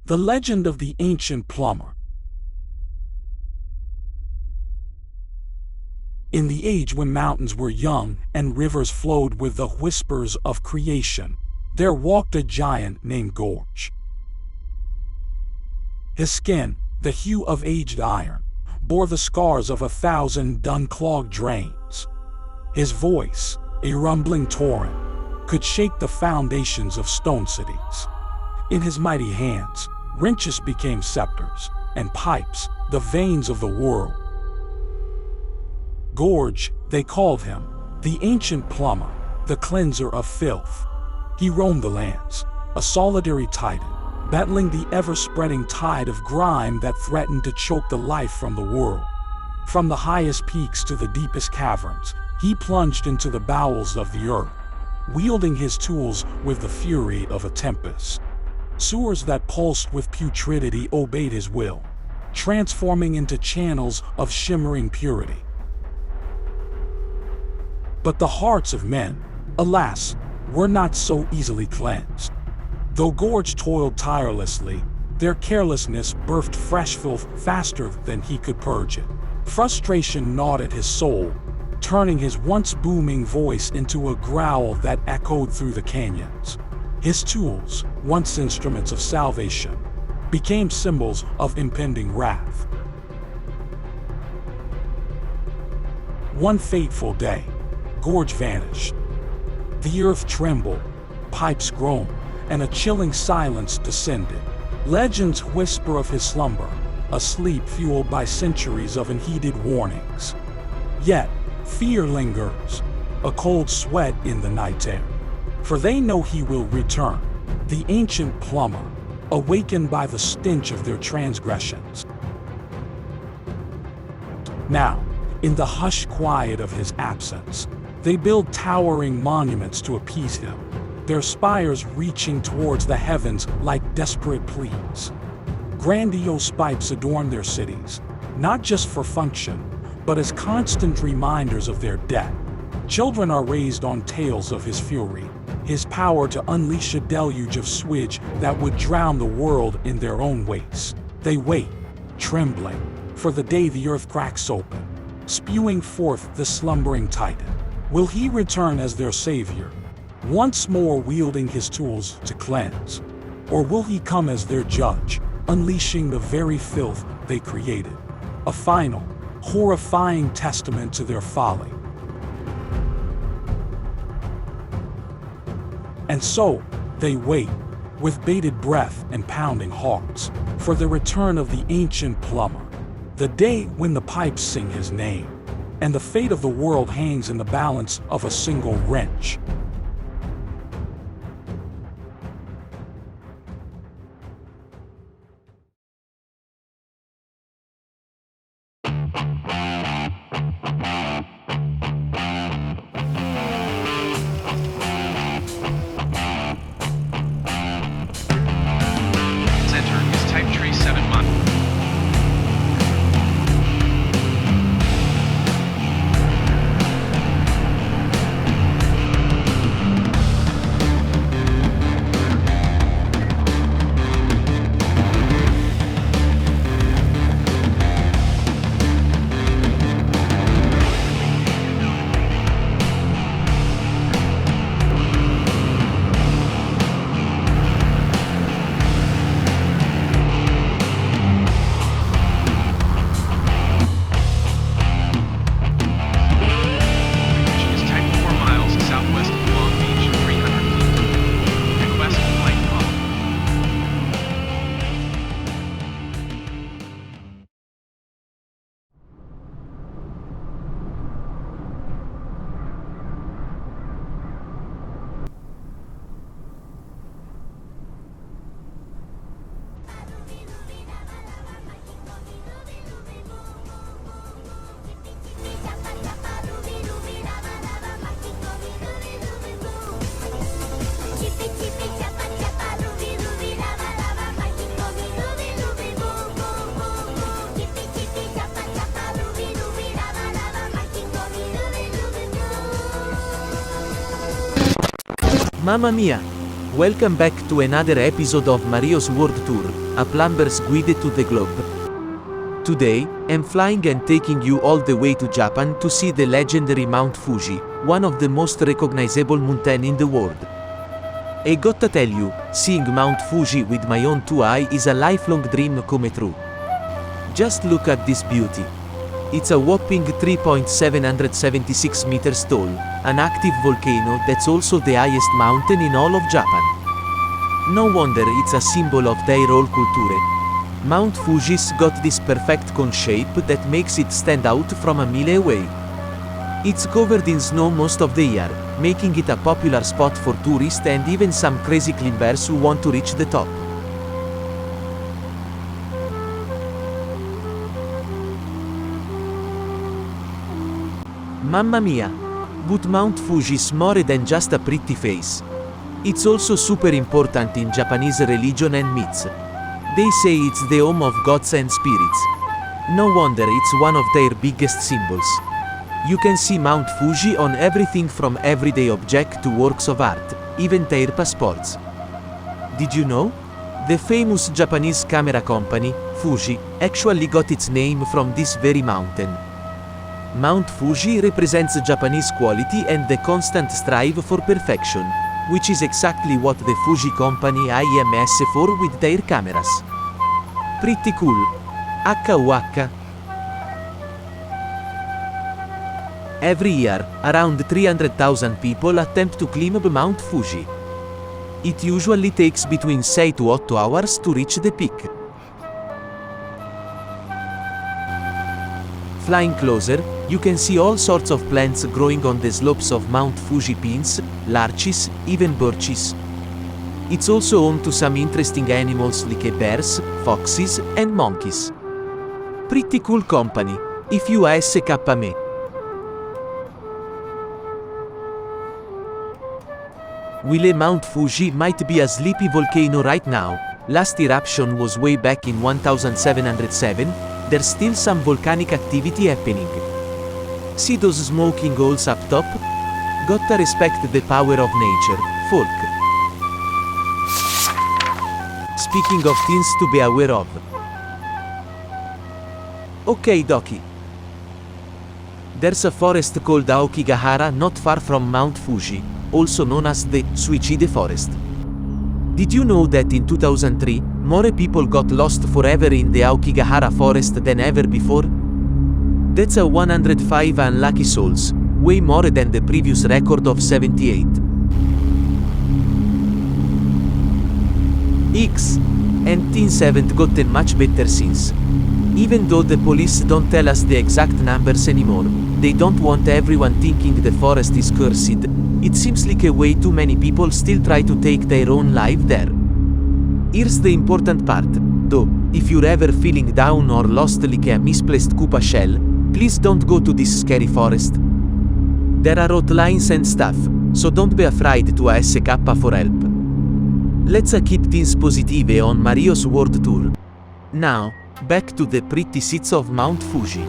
The legend of the ancient plumber. In the age when mountains were young and rivers flowed with the whispers of creation, there walked a giant named Gorge. His skin, the hue of aged iron, bore the scars of 1,000 unclogged drains. His voice, a rumbling torrent, could shake the foundations of stone cities. In his mighty hands, wrenches became scepters, and pipes, the veins of the world. Gorge, they called him, the ancient plumber, the cleanser of filth. He roamed the lands, a solitary titan, battling the ever-spreading tide of grime that threatened to choke the life from the world. From the highest peaks to the deepest caverns, he plunged into the bowels of the earth, wielding his tools with the fury of a tempest. Sewers that pulsed with putridity obeyed his will, transforming into channels of shimmering purity. But the hearts of men, alas, were not so easily cleansed. Though Gorge toiled tirelessly, their carelessness birthed fresh filth faster than he could purge it. Frustration gnawed at his soul, turning his once booming voice into a growl that echoed through the canyons. His tools, once instruments of salvation, became symbols of impending wrath. One fateful day, Gorge vanished. The earth trembled, pipes groaned, and a chilling silence descended. Legends whisper of his slumber, a sleep fueled by centuries of unheeded warnings. Yet, fear lingers, a cold sweat in the night air. For they know he will return, the ancient plumber, awakened by the stench of their transgressions. Now, in the hushed quiet of his absence, they build towering monuments to appease him, their spires reaching towards the heavens like desperate pleas. Grandiose pipes adorn their cities, not just for function, but as constant reminders of their debt. Children are raised on tales of his fury, his power to unleash a deluge of sewage that would drown the world in their own waste. They wait, trembling, for the day the earth cracks open, spewing forth the slumbering titan. Will he return as their savior, once more wielding his tools to cleanse? Or will he come as their judge, unleashing the very filth they created? A final, horrifying testament to their folly. And so, they wait, with bated breath and pounding hearts, for the return of the ancient plumber, the day when the pipes sing his name, and the fate of the world hangs in the balance of a single wrench. Mamma mia! Welcome back to another episode of Mario's World Tour, a plumber's guide to the globe. Today, I'm flying and taking you all the way to Japan to see the legendary Mount Fuji, one of the most recognizable mountains in the world. I gotta tell you, seeing Mount Fuji with my own two eyes is a lifelong dream come true. Just look at this beauty. It's a whopping 3.776 meters tall, an active volcano that's also the highest mountain in all of Japan. No wonder it's a symbol of their whole culture. Mount Fuji's got this perfect cone shape that makes it stand out from a mile away. It's covered in snow most of the year, making it a popular spot for tourists and even some crazy climbers who want to reach the top. Mamma mia! But Mount Fuji's more than just a pretty face. It's also super important in Japanese religion and myths. They say it's the home of gods and spirits. No wonder it's one of their biggest symbols. You can see Mount Fuji on everything from everyday objects to works of art, even their passports. Did you know? The famous Japanese camera company, Fuji, actually got its name from this very mountain. Mount Fuji represents Japanese quality and the constant strive for perfection, which is exactly what the Fuji company aims for with their cameras. Pretty cool. HUH. Every year, around 300,000 people attempt to climb Mount Fuji. It usually takes between 6 to 8 hours to reach the peak. Flying closer, you can see all sorts of plants growing on the slopes of Mount Fuji: pines, larches, even birches. It's also home to some interesting animals like bears, foxes, and monkeys. Pretty cool company, if you ask me. While Mount Fuji might be a sleepy volcano right now, last eruption was way back in 1707, there's still some volcanic activity happening. See those smoking holes up top? Gotta respect the power of nature, folk. Speaking of things to be aware of. Okay, Doki. There's a forest called Aokigahara not far from Mount Fuji, also known as the Suicide Forest. Did you know that in 2003, more people got lost forever in the Aokigahara forest than ever before? That's a 105 unlucky souls, way more than the previous record of 78. And things haven't gotten much better since. Even though the police don't tell us the exact numbers anymore, they don't want everyone thinking the forest is cursed. It seems like a way too many people still try to take their own life there. Here's the important part, though, if you're ever feeling down or lost like a misplaced Koopa shell, please don't go to this scary forest. There are hotlines and stuff, so don't be afraid to ask for help. Let's keep things positive on Mario's World Tour. Now, back to the pretty sights of Mount Fuji.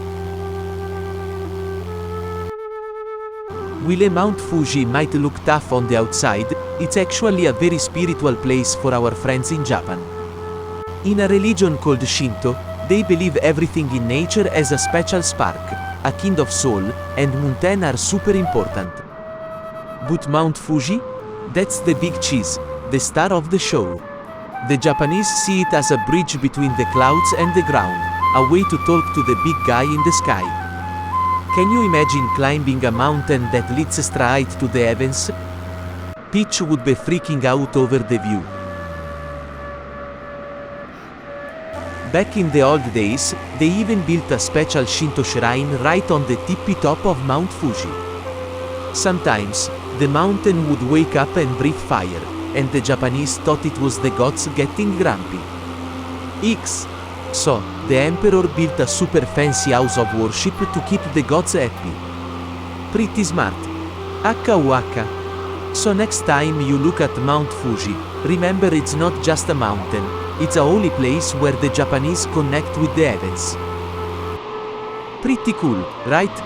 While Mount Fuji might look tough on the outside, it's actually a very spiritual place for our friends in Japan. In a religion called Shinto, they believe everything in nature has a special spark, a kind of soul, and mountains are super important. But Mount Fuji? That's the big cheese, the star of the show. The Japanese see it as a bridge between the clouds and the ground, a way to talk to the big guy in the sky. Can you imagine climbing a mountain that leads straight to the heavens? Peach would be freaking out over the view. Back in the old days, they even built a special Shinto shrine right on the tippy top of Mount Fuji. Sometimes, the mountain would wake up and breathe fire, and the Japanese thought it was the gods getting grumpy. So, the emperor built a super fancy house of worship to keep the gods happy. Pretty smart. HUH. So next time you look at Mount Fuji, remember it's not just a mountain, it's a holy place where the Japanese connect with the heavens. Pretty cool, right?